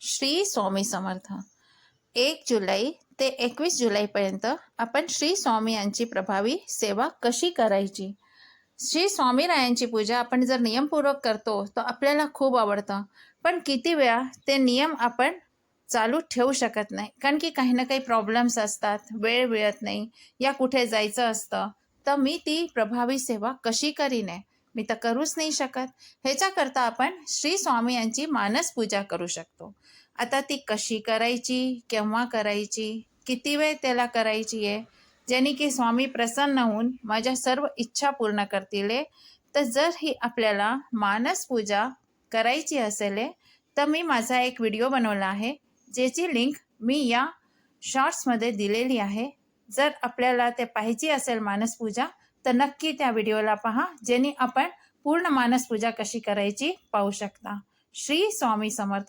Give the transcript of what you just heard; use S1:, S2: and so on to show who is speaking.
S1: श्री स्वामी समर्थ। 1 जुलै ते 21 जुलैपर्यंत आपण श्री स्वामी यांची प्रभावी सेवा कशी करायची। श्री स्वामीरायांची पूजा आपण जर नियमपूर्वक करतो तर आपल्याला खूप आवडतं, पण किती वेळा ते नियम आपण चालू ठेवू शकत नाही, कारण की काही ना काही प्रॉब्लेम्स असतात, वेळ मिळत नाही या कुठे जायचं असतं, तर मी ती प्रभावी सेवा कशी करीन, मी तर करूच नाही शकत। ह्याच्याकरता आपण श्री स्वामी यांची मानस पूजा करू शकतो। आता ती कशी करायची, केव्हा करायची, किती वेळ त्याला करायची आहे, ज्याने की स्वामी प्रसन्न होऊन माझ्या सर्व इच्छा पूर्ण करतील। तर जर ही आपल्याला मानस पूजा करायची असेल तर मी माझा एक व्हिडिओ बनवला आहे, ज्याची लिंक मी या शॉर्ट्समध्ये दिलेली आहे। जर आपल्याला ते पाहिजे असेल मानस पूजा तर नक्की त्या व्हिडिओला पहा, ज्याने आपण पूर्ण मानस पूजा कशी करायची पाहू शकता। श्री स्वामी समर्थ।